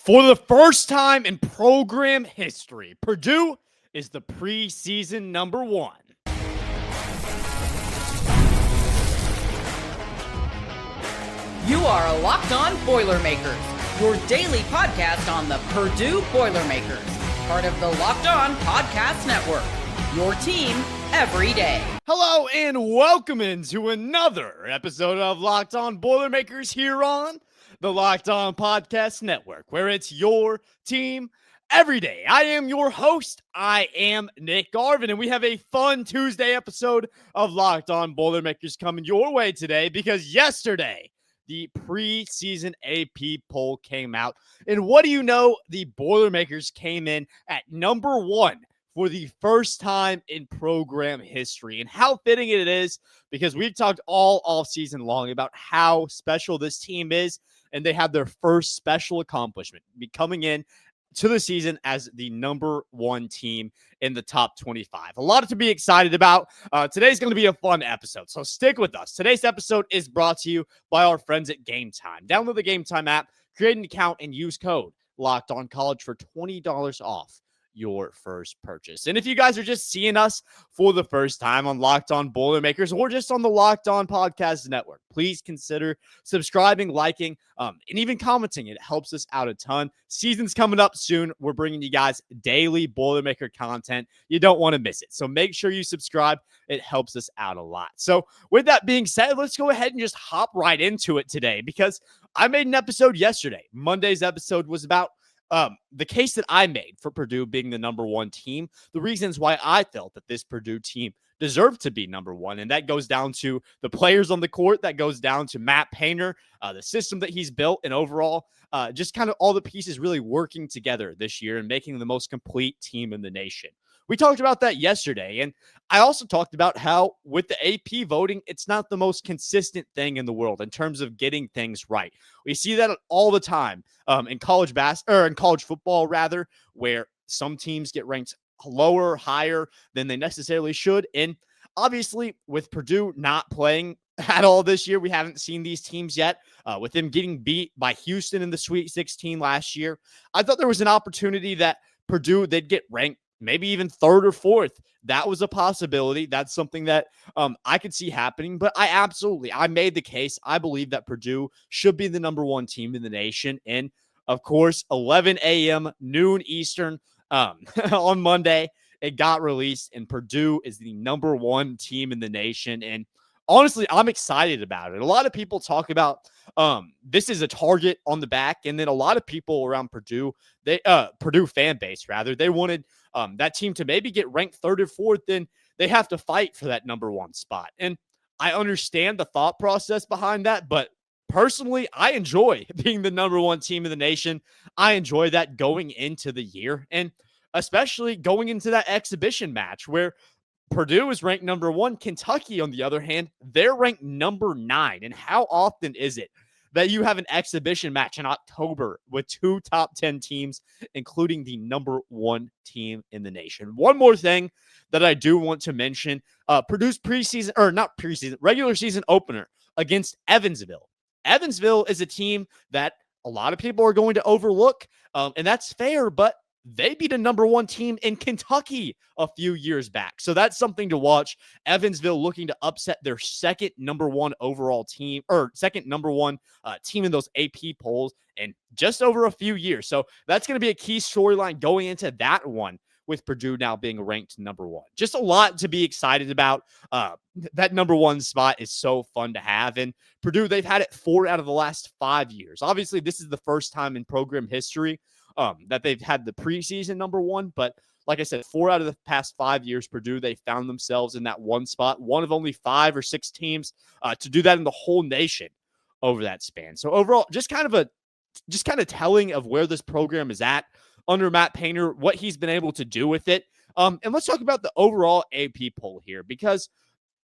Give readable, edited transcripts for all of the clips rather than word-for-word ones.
For the first time in program history, Purdue is the preseason number one. You are Locked On Boilermakers, your daily podcast on the Purdue Boilermakers, part of the Locked On Podcast Network, your team every day. Hello and welcome into another episode of Locked On Boilermakers here on the Locked On Podcast Network, where it's your team every day. I am your host. I am Nick Arvin, and we have a fun Tuesday episode of Locked On Boilermakers coming your way today because yesterday, the preseason AP poll came out. And what do you know? The Boilermakers came in at number one for the first time in program history. And how fitting it is, because we've talked all offseason long about how special this team is. And they had their first special accomplishment, coming in to the season as the number one team in the top 25. A lot to be excited about. Today's going to be a fun episode, so stick with us. Today's episode is brought to you by our friends at Game Time. Download the Game Time app, create an account, and use code LOCKEDONCollege for $20 off your first purchase. And if you guys are just seeing us for the first time on Locked On Boilermakers or just on the Locked On Podcast Network, please consider subscribing, liking, and even commenting. It helps us out a ton. Season's coming up soon. We're bringing you guys daily Boilermaker content. You don't want to miss it. So make sure you subscribe. It helps us out a lot. So with that being said, let's go ahead and just hop right into it today because I made an episode yesterday. Monday's episode was about the case that I made for Purdue being the number one team, the reasons why I felt that this Purdue team deserved to be number one. And that goes down to the players on the court. That goes down to Matt Painter, the system that he's built, and overall, just kind of all the pieces really working together this year and making the most complete team in the nation. We talked about that yesterday. And I also talked about how with the AP voting, it's not the most consistent thing in the world in terms of getting things right. We see that all the time in college football, where some teams get ranked lower, higher than they necessarily should. And obviously, with Purdue not playing at all this year, we haven't seen these teams yet. With them getting beat by Houston in the Sweet 16 last year, I thought there was an opportunity that Purdue, they'd get ranked maybe even third or fourth. That was a possibility. That's something that I could see happening. But I made the case. I believe that Purdue should be the number one team in the nation. And of course, 11 a.m., noon Eastern on Monday, it got released, and Purdue is the number one team in the nation. And honestly, I'm excited about it. A lot of people talk about this is a target on the back, and then a lot of people around Purdue, Purdue fan base rather, they wanted that team to maybe get ranked third or fourth. Then they have to fight for that number one spot. And I understand the thought process behind that, but personally, I enjoy being the number one team in the nation. I enjoy that going into the year, and especially going into that exhibition match where Purdue is ranked number one. Kentucky, on the other hand, they're ranked number 9. And how often is it that you have an exhibition match in October with two top 10 teams, including the number one team in the nation? One more thing that I do want to mention, Purdue's regular season opener against Evansville. Evansville is a team that a lot of people are going to overlook, and that's fair, but they beat a number one team in Kentucky a few years back. So that's something to watch. Evansville looking to upset their second number one overall team, or second number one team in those AP polls in just over a few years. So that's going to be a key storyline going into that one, with Purdue now being ranked number one. Just a lot to be excited about. That number one spot is so fun to have. And Purdue, they've had it 4 out of the last 5 years. Obviously, this is the first time in program history that they've had the preseason number one. But like I said, 4 out of the past 5 years, Purdue, they found themselves in that one spot, one of only 5 or 6 teams to do that in the whole nation over that span. So overall, just kind of telling of where this program is at under Matt Painter, what he's been able to do with it. And let's talk about the overall AP poll here, because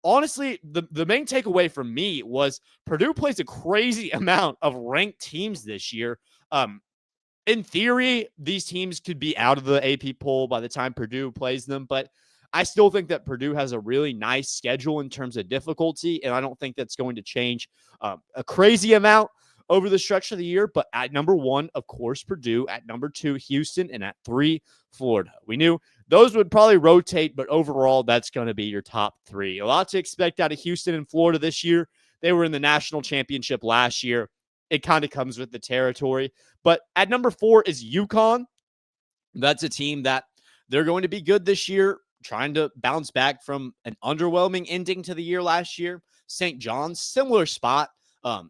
honestly, the main takeaway from me was Purdue plays a crazy amount of ranked teams this year. In theory, these teams could be out of the AP poll by the time Purdue plays them, but I still think that Purdue has a really nice schedule in terms of difficulty, and I don't think that's going to change a crazy amount. over the stretch of the year. But at number 1, of course, Purdue. At number 2, Houston. And at 3, Florida. We knew those would probably rotate, but overall, that's going to be your top 3. A lot to expect out of Houston and Florida this year. They were in the national championship last year. It kind of comes with the territory. But at number 4 is UConn. That's a team that they're going to be good this year, trying to bounce back from an underwhelming ending to the year last year. St. John's, similar spot.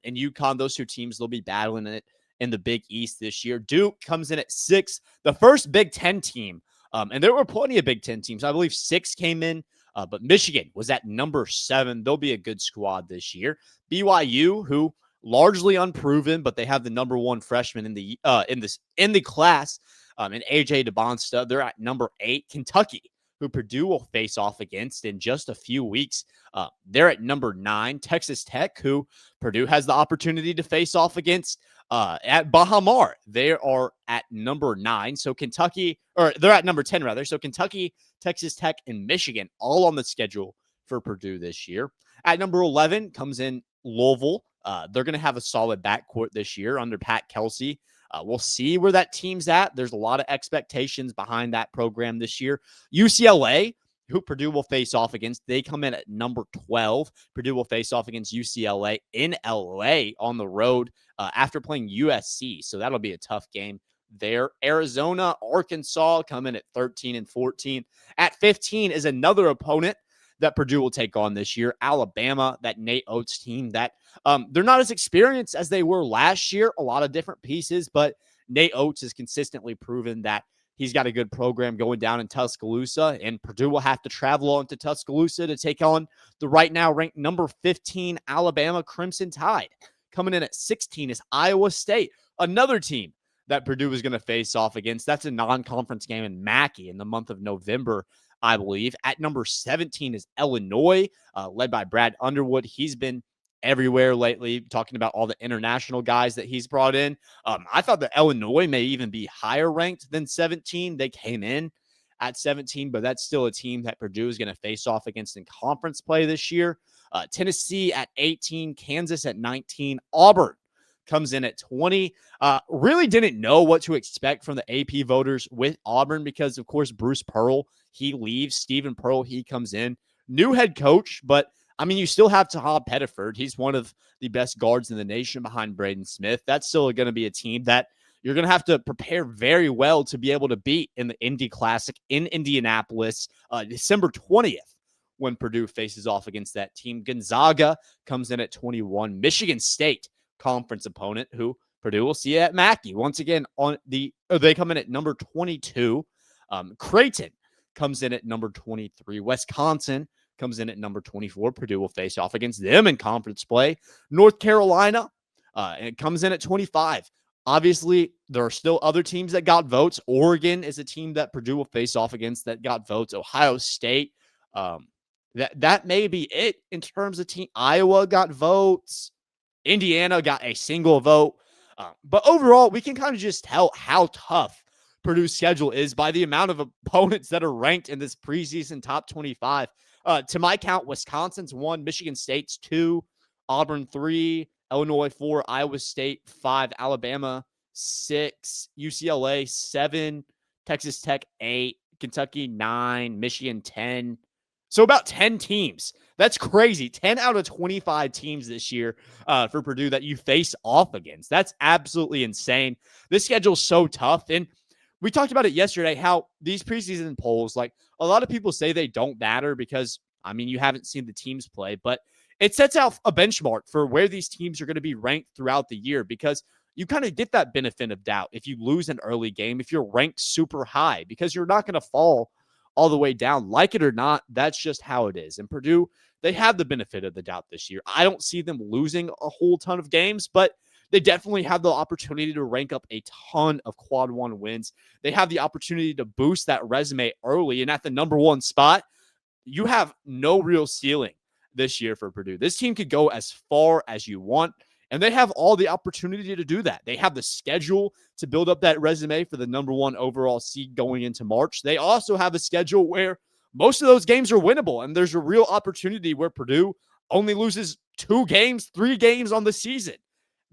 In UConn, those 2 teams, they'll be battling it in the Big East this year. Duke comes in at 6, the first Big Ten team. And there were plenty of Big Ten teams. I believe 6 came in, but Michigan was at number 7. They'll be a good squad this year. BYU, who largely unproven, but they have the number 1 freshman in the class, and AJ DeBonsta. They're at number 8. Kentucky, who Purdue will face off against in just a few weeks. They're at number 9. Texas Tech, who Purdue has the opportunity to face off against at Baha Mar. They are at number 9. So they're at number 10 rather. So Kentucky, Texas Tech, and Michigan all on the schedule for Purdue this year. At number 11 comes in Louisville. They're going to have a solid backcourt this year under Pat Kelsey. We'll see where that team's at. There's a lot of expectations behind that program this year. UCLA, who Purdue will face off against, they come in at number 12. Purdue will face off against UCLA in LA on the road after playing USC. So that'll be a tough game there. Arizona, Arkansas come in at 13 and 14. At 15 is another opponent that Purdue will take on this year. Alabama, that Nate Oates team that they're not as experienced as they were last year. A lot of different pieces, but Nate Oates has consistently proven that he's got a good program going down in Tuscaloosa, and Purdue will have to travel on to Tuscaloosa to take on the right now ranked number 15 Alabama Crimson Tide. Coming in at 16 is Iowa State, another team that Purdue is going to face off against. That's a non-conference game in Mackey in the month of November, I believe. At number 17 is Illinois, led by Brad Underwood. He's been everywhere lately, talking about all the international guys that he's brought in. I thought that Illinois may even be higher ranked than 17. They came in at 17, but that's still a team that Purdue is going to face off against in conference play this year. Tennessee at 18, Kansas at 19, Auburn comes in at 20. Really didn't know what to expect from the AP voters with Auburn because, of course, Bruce Pearl, he leaves. Stephen Pearl, he comes in. New head coach, but, I mean, you still have Tahab Pettiford. He's one of the best guards in the nation behind Braden Smith. That's still going to be a team that you're going to have to prepare very well to be able to beat in the Indy Classic in Indianapolis, December 20th. When Purdue faces off against that team. Gonzaga comes in at 21. Michigan State, conference opponent, who Purdue will see at Mackey. Once again, they come in at number 22. Creighton comes in at number 23. Wisconsin comes in at number 24. Purdue will face off against them in conference play. North Carolina, it comes in at 25. Obviously, there are still other teams that got votes. Oregon is a team that Purdue will face off against that got votes. Ohio State, that may be it in terms of team. Iowa got votes. Indiana got a single vote. But overall, we can kind of just tell how tough Purdue's schedule is by the amount of opponents that are ranked in this preseason top 25. To my count, Wisconsin's 1, Michigan State's 2, Auburn 3, Illinois 4, Iowa State 5, Alabama 6, UCLA 7, Texas Tech 8, Kentucky 9, Michigan 10. So about 10 teams. That's crazy. 10 out of 25 teams this year for Purdue that you face off against. That's absolutely insane. This schedule's so tough. And we talked about it yesterday, how these preseason polls, like a lot of people say they don't matter because, I mean, you haven't seen the teams play, but it sets out a benchmark for where these teams are going to be ranked throughout the year because you kind of get that benefit of doubt if you lose an early game, if you're ranked super high, because you're not going to fall all the way down. Like it or not, that's just how it is. And Purdue, they have the benefit of the doubt this year. I don't see them losing a whole ton of games, but they definitely have the opportunity to rank up a ton of quad one wins. They have the opportunity to boost that resume early. And at the number 1 spot, you have no real ceiling this year for Purdue. This team could go as far as you want, and they have all the opportunity to do that. They have the schedule to build up that resume for the number 1 overall seed going into March. They also have a schedule where most of those games are winnable, and there's a real opportunity where Purdue only loses 2 games, 3 games on the season.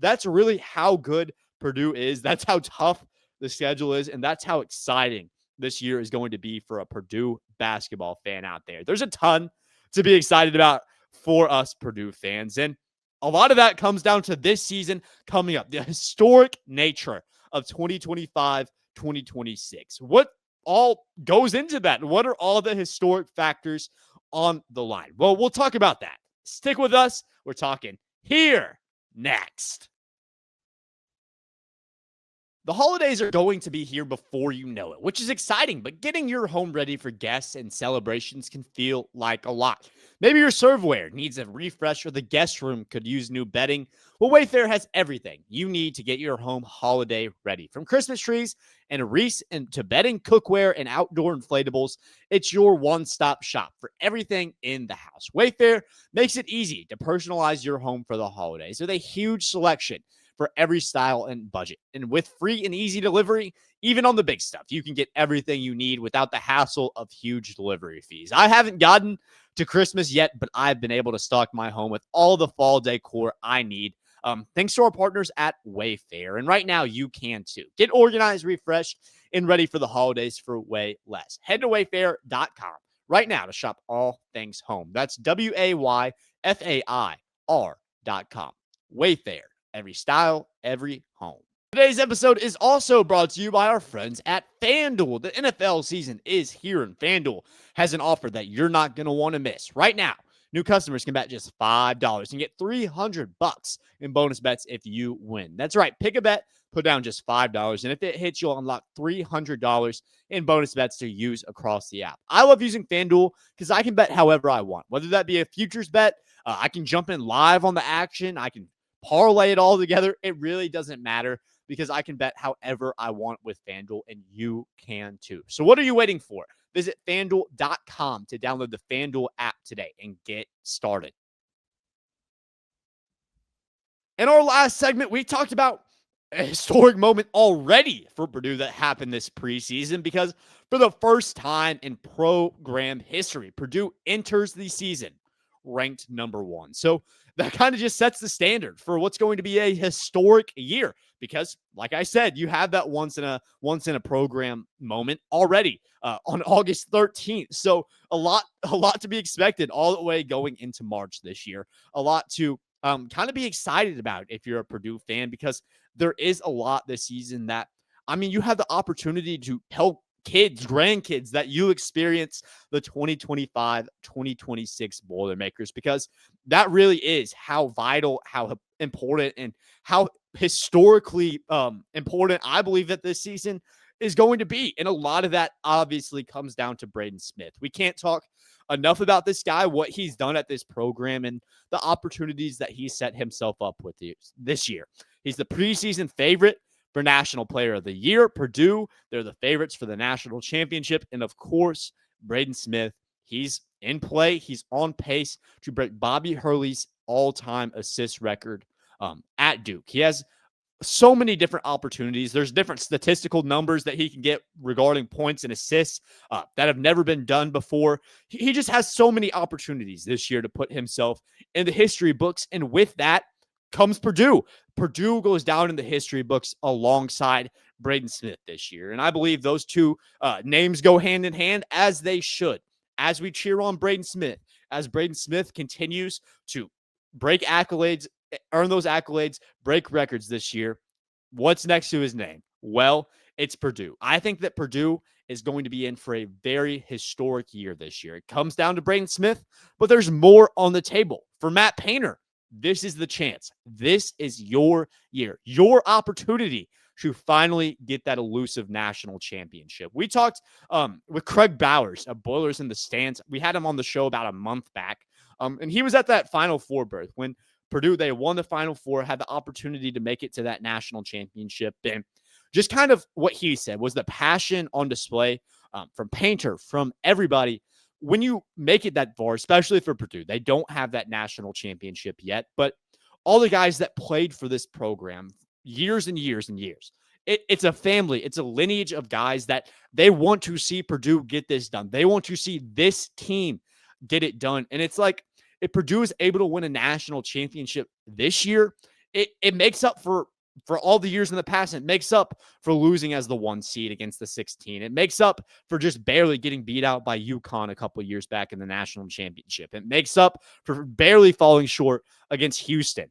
That's really how good Purdue is. That's how tough the schedule is, and that's how exciting this year is going to be for a Purdue basketball fan out there. There's a ton to be excited about for us Purdue fans, and a lot of that comes down to this season coming up, the historic nature of 2025-2026. What all goes into that? What are all the historic factors on the line? Well, we'll talk about that. Stick with us. We're talking here next. The holidays are going to be here before you know it, which is exciting, but getting your home ready for guests and celebrations can feel like a lot. Maybe your serveware needs a refresh or the guest room could use new bedding. Well, Wayfair has everything you need to get your home holiday ready. From Christmas trees and wreaths to bedding, cookware, and outdoor inflatables, it's your one-stop shop for everything in the house. Wayfair makes it easy to personalize your home for the holidays with a huge selection for every style and budget. And with free and easy delivery, even on the big stuff, you can get everything you need without the hassle of huge delivery fees. I haven't gotten to Christmas yet, but I've been able to stock my home with all the fall decor I need, thanks to our partners at Wayfair. And right now, you can too. Get organized, refreshed, and ready for the holidays for way less. Head to wayfair.com right now to shop all things home. That's WAYFAIR.com. Wayfair. Every style, every home. Today's episode is also brought to you by our friends at FanDuel. The NFL season is here, and FanDuel has an offer that you're not going to want to miss. Right now, new customers can bet just $5 and get $300 in bonus bets if you win. That's right. Pick a bet, put down just $5, and if it hits, you'll unlock $300 in bonus bets to use across the app. I love using FanDuel because I can bet however I want, whether that be a futures bet, I can jump in live on the action, I can parlay it all together. It really doesn't matter because I can bet however I want with FanDuel, and you can too. So what are you waiting for? Visit FanDuel.com to download the FanDuel app today and get started. In our last segment, we talked about a historic moment already for Purdue that happened this preseason because for the first time in program history, Purdue enters the season ranked number 1. So that kind of just sets the standard for what's going to be a historic year because, like I said, you have that once in a program moment already on August 13th. So a lot to be expected all the way going into March this year. A lot to kind of be excited about if you're a Purdue fan because there is a lot this season that, I mean, you have the opportunity to help kids, grandkids that you experience the 2025-2026 Boilermakers because that really is how vital, how important, and how historically important I believe that this season is going to be. And a lot of that obviously comes down to Braden Smith. We can't talk enough about this guy, what he's done at this program, and the opportunities that he set himself up with this year. He's the preseason favorite for National Player of the Year. Purdue, they're the favorites for the national championship. And of course, Braden Smith, he's in play. He's on pace to break Bobby Hurley's all-time assist record at Duke. He has so many different opportunities. There's different statistical numbers that he can get regarding points and assists that have never been done before. He just has so many opportunities this year to put himself in the history books. And with that comes Purdue. Purdue goes down in the history books alongside Braden Smith this year. And I believe those two names go hand in hand, as they should. As we cheer on Braden Smith, as Braden Smith continues to break accolades, earn those accolades, break records this year, what's next to his name? Well, it's Purdue. I think that Purdue is going to be in for a very historic year this year. It comes down to Braden Smith, but there's more on the table. For Matt Painter, this is the chance. This is your year, your opportunity to finally get that elusive national championship. We talked with Craig Bowers of Boilers in the Stands. We had him on the show about a month back, and he was at that Final Four berth when Purdue, they won the Final Four, had the opportunity to make it to that national championship. And just kind of what he said was the passion on display from Painter, from everybody. When you make it that far, especially for Purdue, they don't have that national championship yet, but all the guys that played for this program years and years and years, it's a family, it's a lineage of guys that they want to see Purdue get this done. They want to see this team get it done. And it's like, if Purdue is able to win a national championship this year, it makes up for all the years in the past. It makes up for losing as the 1 seed against the 16. It makes up for just barely getting beat out by UConn a couple years back in the national championship. It makes up for barely falling short against Houston.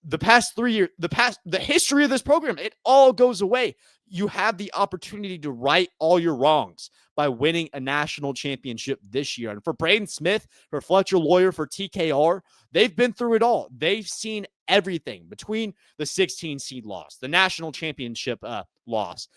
The past 3 years, the history of this program, it all goes away. You have the opportunity to right all your wrongs by winning a national championship this year. And for Braden Smith, for Fletcher Loyer, for TKR, they've been through it all. They've seen everything between the 16 seed loss, the national championship loss,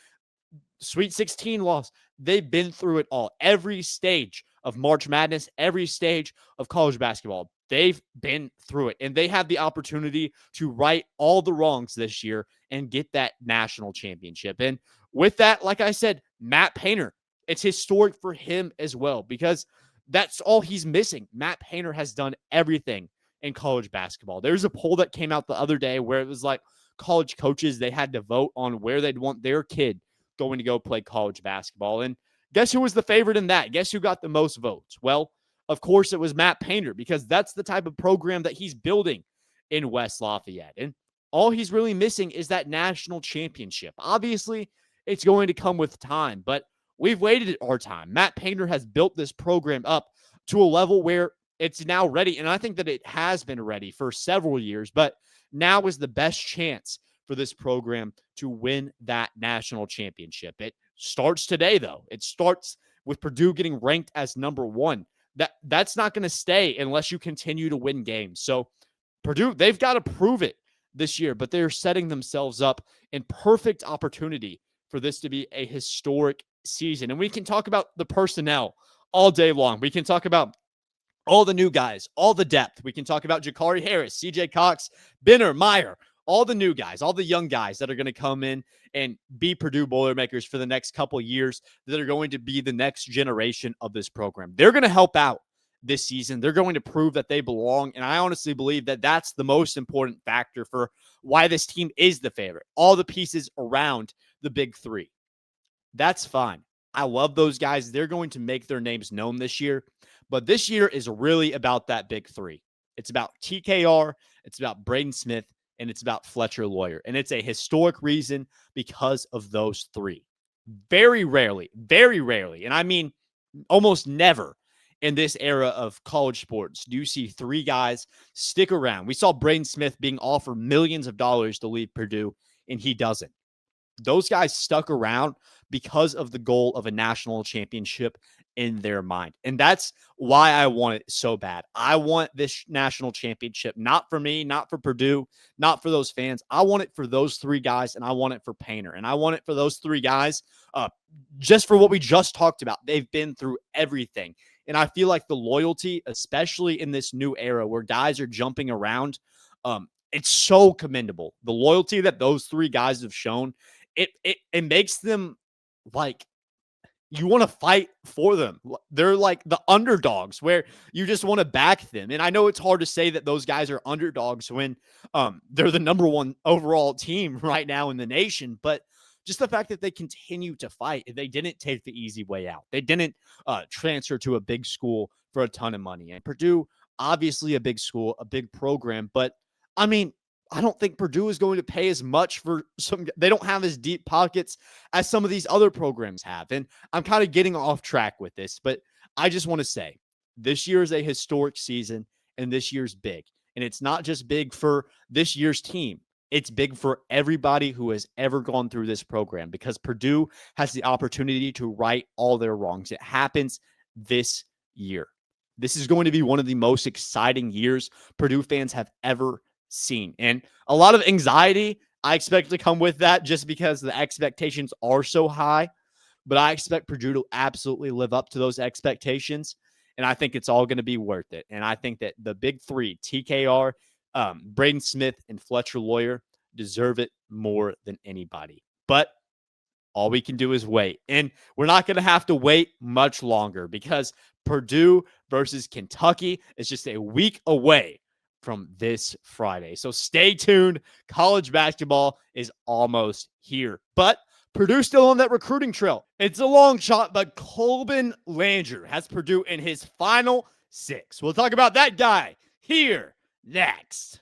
Sweet 16 loss. They've been through it all. Every stage of March Madness, every stage of college basketball, they've been through it. And they have the opportunity to right all the wrongs this year and get that national championship. And with that, like I said, Matt Painter, it's historic for him as well, because that's all he's missing. Matt Painter has done everything in college basketball. There's a poll that came out the other day where it was like college coaches, they had to vote on where they'd want their kid going to go play college basketball. And guess who was the favorite in that? Guess who got the most votes? Well, of course, it was Matt Painter, because that's the type of program that he's building in West Lafayette. And all he's really missing is that national championship. Obviously, it's going to come with time, but we've waited our time. Matt Painter has built this program up to a level where it's now ready. And I think that it has been ready for several years, but now is the best chance for this program to win that national championship. It starts today, though. It starts with Purdue getting ranked as number 1. That's not going to stay unless you continue to win games. So Purdue, they've got to prove it this year, but they're setting themselves up in perfect opportunity for this to be a historic season. And we can talk about the personnel all day long. We can talk about all the new guys, all the depth. We can talk about Jakari Harris, CJ Cox, Benner, Meyer, all the new guys, all the young guys that are going to come in and be Purdue Boilermakers for the next couple years, that are going to be the next generation of this program. They're going to help out this season. They're going to prove that they belong. And I honestly believe that that's the most important factor for why this team is the favorite. All the pieces around the big 3. That's fine. I love those guys. They're going to make their names known this year. But this year is really about that big 3. It's about TKR. It's about Braden Smith. And it's about Fletcher Loyer. And it's a historic reason because of those 3. Very rarely, and I mean almost never in this era of college sports do you see 3 guys stick around. We saw Braden Smith being offered millions of dollars to leave Purdue, and he doesn't. Those guys stuck around because of the goal of a national championship in their mind. And that's why I want it so bad. I want this national championship, not for me, not for Purdue, not for those fans. I want it for those 3 guys, and I want it for Painter. And I want it for those 3 guys just for what we just talked about. They've been through everything. And I feel like the loyalty, especially in this new era where guys are jumping around, it's so commendable. The loyalty that those 3 guys have shown, it makes them like, you want to fight for them. They're like the underdogs where you just want to back them. And I know it's hard to say that those guys are underdogs when they're the number 1 overall team right now in the nation, but just the fact that they continue to fight. They didn't take the easy way out. They didn't transfer to a big school for a ton of money. And Purdue, obviously a big school, a big program, but I mean, I don't think Purdue is going to pay as much for they don't have as deep pockets as some of these other programs have. And I'm kind of getting off track with this, but I just want to say this year is a historic season, and this year's big. And it's not just big for this year's team. It's big for everybody who has ever gone through this program, because Purdue has the opportunity to right all their wrongs. It happens this year. This is going to be one of the most exciting years Purdue fans have ever seen. And a lot of anxiety I expect to come with that, just because the expectations are so high. But I expect Purdue to absolutely live up to those expectations. And I think it's all going to be worth it. And I think that the big 3, TKR, Braden Smith, and Fletcher Loyer, deserve it more than anybody. But all we can do is wait. And we're not going to have to wait much longer, because Purdue versus Kentucky is just a week away from this Friday. So stay tuned. College basketball is almost here. But Purdue's still on that recruiting trail. It's a long shot, but Colbin Langer has Purdue in his final 6. We'll talk about that guy here next.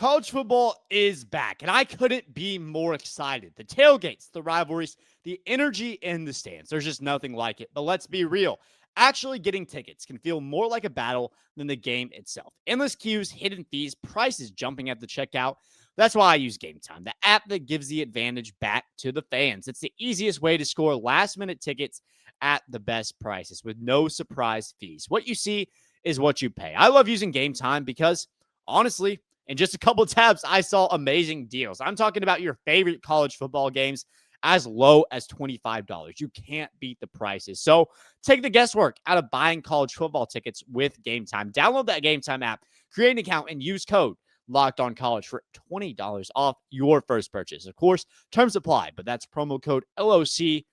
College football is back, and I couldn't be more excited. The tailgates, the rivalries, the energy in the stands. There's just nothing like it. But let's be real. Actually getting tickets can feel more like a battle than the game itself. Endless queues, hidden fees, prices jumping at the checkout. That's why I use Game Time, the app that gives the advantage back to the fans. It's the easiest way to score last-minute tickets at the best prices with no surprise fees. What you see is what you pay. I love using Game Time because, honestly, in just a couple of tabs, I saw amazing deals. I'm talking about your favorite college football games as low as $25. You can't beat the prices. So take the guesswork out of buying college football tickets with Game Time. Download that Game Time app, create an account, and use code Locked On College for $20 off your first purchase. Of course, terms apply, but that's promo code LOCKEDONCOLLEGE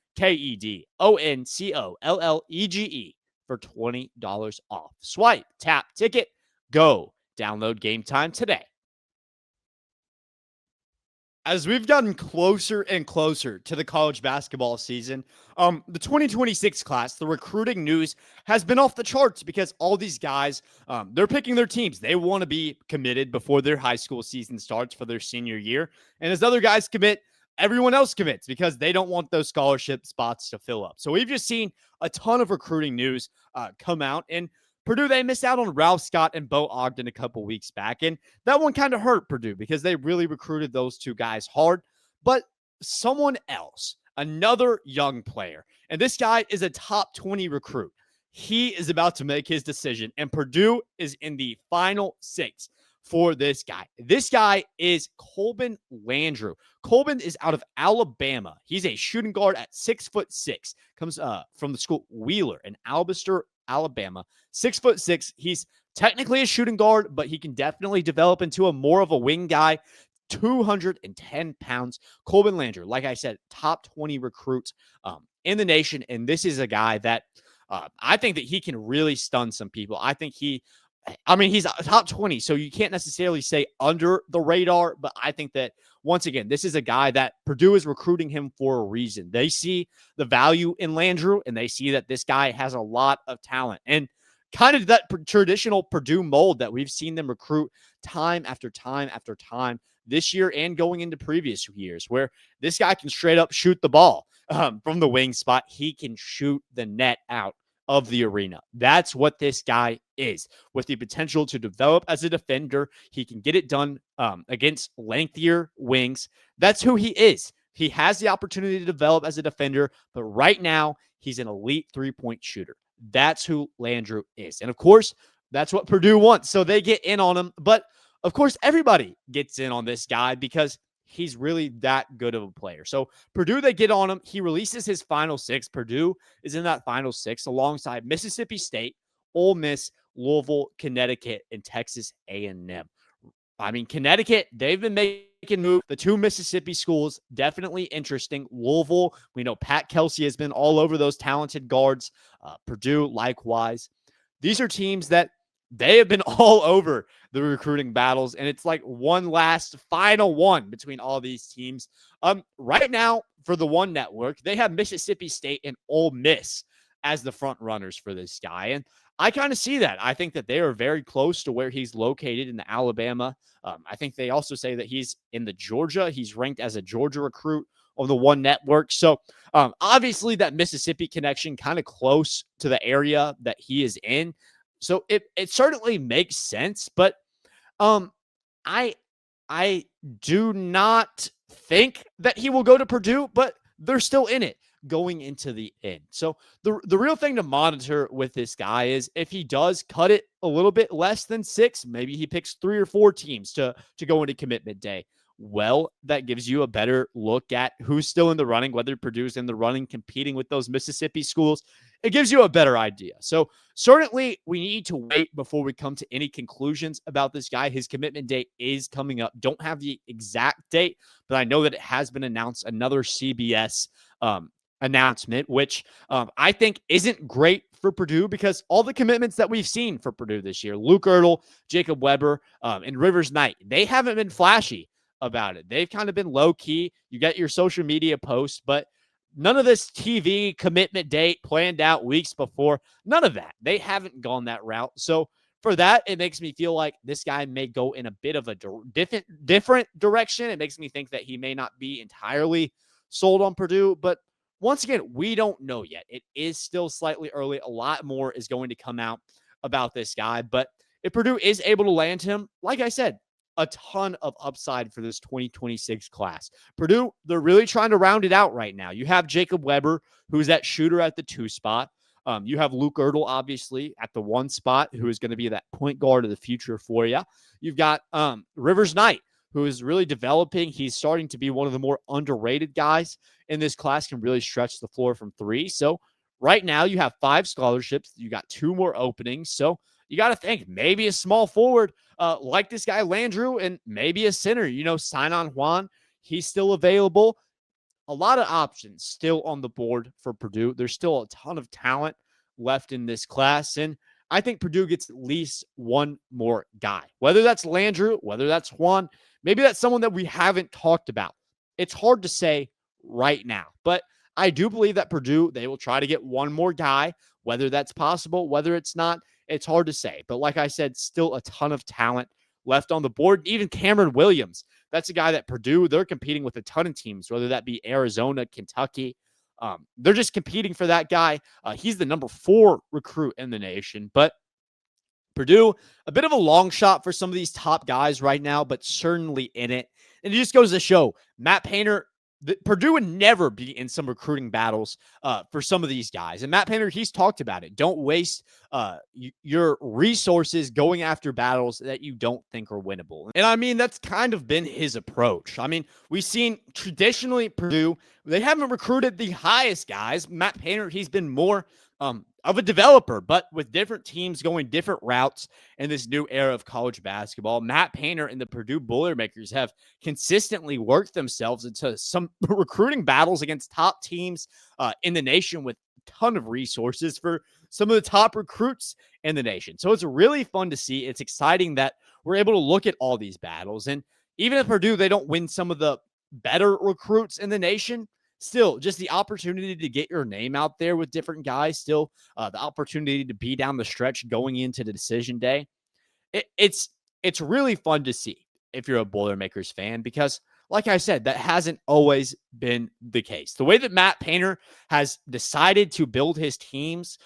for $20 off. Swipe, tap, ticket, go. Download Game Time today. As we've gotten closer and closer to the college basketball season, the 2026 class, the recruiting news has been off the charts because all these guys, they're picking their teams. They want to be committed before their high school season starts for their senior year. And as other guys commit, everyone else commits because they don't want those scholarship spots to fill up. So we've just seen a ton of recruiting news come out. And Purdue, they missed out on Ralph Scott and Bo Ogden a couple weeks back, and that one kind of hurt Purdue because they really recruited those two guys hard. But someone else, another young player, and this guy is a top 20 recruit. He is about to make his decision, and Purdue is in the final six for this guy. This guy is Colbin Landrew. Colbin is out of Alabama. He's a shooting guard at 6'6", comes from the school Wheeler in Albster, Alabama. 6'6". He's technically a shooting guard, but he can definitely develop into a more of a wing guy. 210 pounds. Colbin Landrew, like I said, top 20 recruit in the nation. And this is a guy that I think that he can really stun some people. I think he's top 20, so you can't necessarily say under the radar, but I think that, once again, this is a guy that Purdue is recruiting him for a reason. They see the value in Landrew, and they see that this guy has a lot of talent. And kind of that traditional Purdue mold that we've seen them recruit time after time after time this year and going into previous years, where this guy can straight up shoot the ball from the wing spot. He can shoot the net out of the arena. That's what this guy is, with the potential to develop as a defender. He can get it done against lengthier wings. That's who he is. He has the opportunity to develop as a defender, but right now he's an elite three-point shooter. That's who Landrew is. And of course, that's what Purdue wants. So they get in on him. But of course, everybody gets in on this guy because he's really that good of a player. So Purdue, they get on him. He releases his final six. Purdue is in that final six alongside Mississippi State, Ole Miss, Louisville, Connecticut, and Texas A&M. I mean, Connecticut, they've been making moves. The two Mississippi schools, definitely interesting. Louisville, we know Pat Kelsey has been all over those talented guards. Purdue, likewise. These are teams that they have been all over the recruiting battles, and it's like one last final one between all these teams. Right now, for the One Network, they have Mississippi State and Ole Miss as the front runners for this guy, and I kind of see that. I think that they are very close to where he's located in the Alabama. I think they also say that he's in the Georgia. He's ranked as a Georgia recruit on the One Network. So obviously that Mississippi connection kind of close to the area that he is in. So it certainly makes sense, but I do not think that he will go to Purdue, but they're still in it going into the end. So the real thing to monitor with this guy is if he does cut it a little bit less than six, maybe he picks 3 or 4 teams to go into commitment day. Well, that gives you a better look at who's still in the running, whether Purdue's in the running, competing with those Mississippi schools. It gives you a better idea. So certainly we need to wait before we come to any conclusions about this guy. His commitment date is coming up. Don't have the exact date, but I know that it has been announced. Another CBS announcement, which I think isn't great for Purdue because all the commitments that we've seen for Purdue this year, Luke Ertl, Jacob Weber, and Rivers Knight, they haven't been flashy about it. They've kind of been low key. You get your social media posts, but none of this TV commitment date planned out weeks before. None of that. They haven't gone that route. So for that, it makes me feel like this guy may go in a bit of a different direction. It makes me think that he may not be entirely sold on Purdue. But once again, we don't know yet. It is still slightly early. A lot more is going to come out about this guy. But if Purdue is able to land him, like I said, a ton of upside for this 2026 class. Purdue, they're really trying to round it out right now. You have Jacob Weber, who's that shooter at the 2 spot. You have Luke Ertl, obviously, at the 1 spot, who is going to be that point guard of the future for you. You've got Rivers Knight, who is really developing. He's starting to be one of the more underrated guys in this class, can really stretch the floor from 3. So right now you have 5 scholarships. You got 2 more openings. So you got to think maybe a small forward like this guy Landrew, and maybe a center, Sign-On Juan. He's still available. A lot of options still on the board for Purdue. There's still a ton of talent left in this class. And I think Purdue gets at least one more guy, whether that's Landrew, whether that's Juan, maybe that's someone that we haven't talked about. It's hard to say right now, but I do believe that Purdue, they will try to get one more guy, whether that's possible, whether it's not, it's hard to say. But like I said, still a ton of talent left on the board. Even Cameron Williams, that's a guy that Purdue, they're competing with a ton of teams, whether that be Arizona, Kentucky. They're just competing for that guy. He's the number 4 recruit in the nation. But Purdue, a bit of a long shot for some of these top guys right now, but certainly in it. And it just goes to show, Matt Painter, Purdue would never be in some recruiting battles for some of these guys. And Matt Painter, he's talked about it. Don't waste your resources going after battles that you don't think are winnable. And I mean, that's kind of been his approach. I mean, we've seen traditionally Purdue, they haven't recruited the highest guys. Matt Painter, he's been more of a developer, but with different teams going different routes in this new era of college basketball. Matt Painter and the Purdue Boilermakers have consistently worked themselves into some recruiting battles against top teams in the nation with a ton of resources for some of the top recruits in the nation. So it's really fun to see. It's exciting that we're able to look at all these battles. And even if Purdue, they don't win some of the better recruits in the nation, still, just the opportunity to get your name out there with different guys, still the opportunity to be down the stretch going into the decision day. It's really fun to see if you're a Boilermakers fan, because like I said, that hasn't always been the case. The way that Matt Painter has decided to build his teams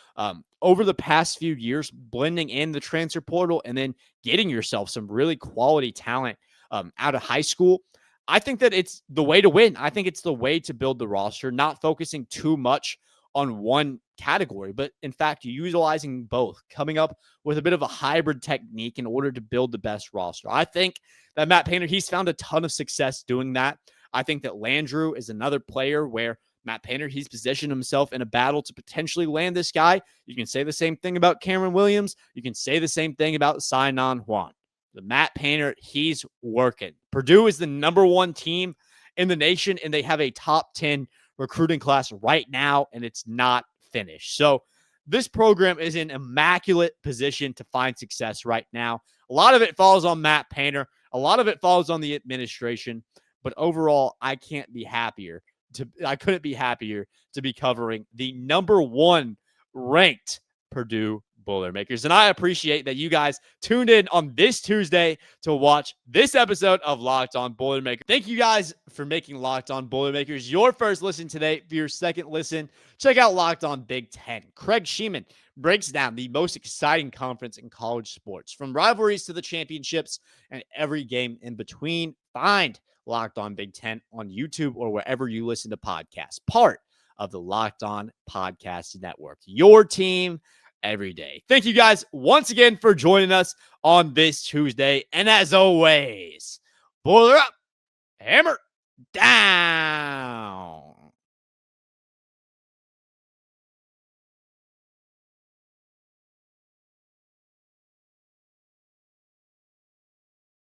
over the past few years, blending in the transfer portal and then getting yourself some really quality talent out of high school, I think that it's the way to win. I think it's the way to build the roster, not focusing too much on one category, but in fact, utilizing both, coming up with a bit of a hybrid technique in order to build the best roster. I think that Matt Painter, he's found a ton of success doing that. I think that Landrew is another player where Matt Painter, he's positioned himself in a battle to potentially land this guy. You can say the same thing about Cameron Williams. You can say the same thing about Sign-On Juan. The Matt Painter, he's working. Purdue is the number 1 team in the nation, and they have a top 10 recruiting class right now, and it's not finished. So this program is in immaculate position to find success right now. A lot of it falls on Matt Painter. A lot of it falls on the administration. But overall, I couldn't be happier to be covering the number 1 ranked Purdue Boilermakers. And I appreciate that you guys tuned in on this Tuesday to watch this episode of Locked On Boilermakers. Thank you guys for making Locked On Boilermakers your first listen today. For your second listen, check out Locked On Big Ten. Craig Sheeman breaks down the most exciting conference in college sports, from rivalries to the championships and every game in between. Find Locked On Big Ten on YouTube or wherever you listen to podcasts, part of the Locked On Podcast Network. Your team every day. Thank you guys once again for joining us on this Tuesday. And as always, boiler up, hammer down.